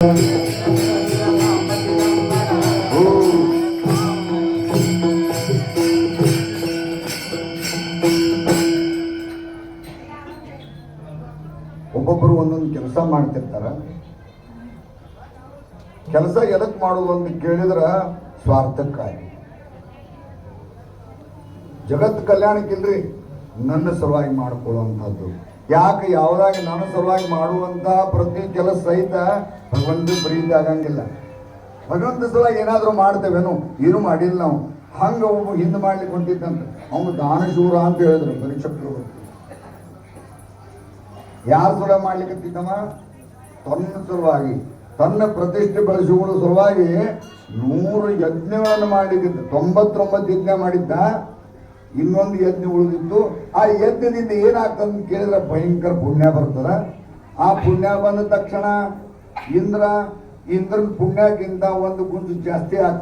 ಒಬ್ಬೊಬ್ಬರು ಒಂದೊಂದು ಕೆಲಸ ಮಾಡ್ತಿರ್ತಾರ. ಕೆಲಸ ಎದಕ್ ಮಾಡೋದು ಅಂತ ಕೇಳಿದ್ರ ಸ್ವಾರ್ಥಕ್ಕಾಗಿ. ಜಗತ್ ಕಲ್ಯಾಣಕ್ಕಿಲ್ರಿ, ನನ್ನ ಸಲುವಾಗಿ ಮಾಡಿಕೊಳ್ಳುವಂಥದ್ದು. ಯಾಕೆ ಯಾವುದಾಗ ನನ್ನ ಸಲುವಾಗಿ ಮಾಡುವಂತ ಪ್ರತಿ ಕೆಲಸ ಸಹಿತ ಭಗವಂತ ಪ್ರೀತಿ ಆಗಂಗಿಲ್ಲ. ಭಗವಂತ ಸಲುವಾಗಿ ಏನಾದರೂ ಮಾಡ್ತೇವೇನು? ಏನು ಮಾಡಿಲ್ಲ ನಾವು. ಹಂಗ ಒಬ್ಬ ಹಿಂದೆ ಮಾಡ್ಲಿಕ್ಕೆ ಹೊಂಟಿದ್ದಂತ ಅವನು ದಾನಶೂರ ಅಂತ ಹೇಳಿದ್ರು ಪರೀಕ್ಷಕರು. ಯಾರ ಸಲುವಾಗಿ ಮಾಡ್ಲಿಕ್ಕತ್ತಿದ್ದವ? ತನ್ನ ಸಲುವಾಗಿ, ತನ್ನ ಪ್ರತಿಷ್ಠೆ ಬೆಳೆಸುವ ಸಲುವಾಗಿ 100 ಯಜ್ಞಗಳನ್ನು ಮಾಡ್ಲಿಕ್ಕಿದ್ದ. 99 ಯಜ್ಞ ಮಾಡಿದ್ದ, ಇನ್ನೊಂದು ಯಜ್ಞ ಉಳಿದಿತ್ತು. ಆ ಯಜ್ಞದಿಂದ ಏನಾಗ್ತದೆ ಕೇಳಿದ್ರೆ ಭಯಂಕರ ಪುಣ್ಯ ಬರ್ತದ. ಆ ಪುಣ್ಯ ಬಂದ ತಕ್ಷಣ ಇಂದ್ರನ ಪುಣ್ಯಕ್ಕಿಂತ ಒಂದು ಗುಂಜು ಜಾಸ್ತಿ ಆಗ್ತದೆ.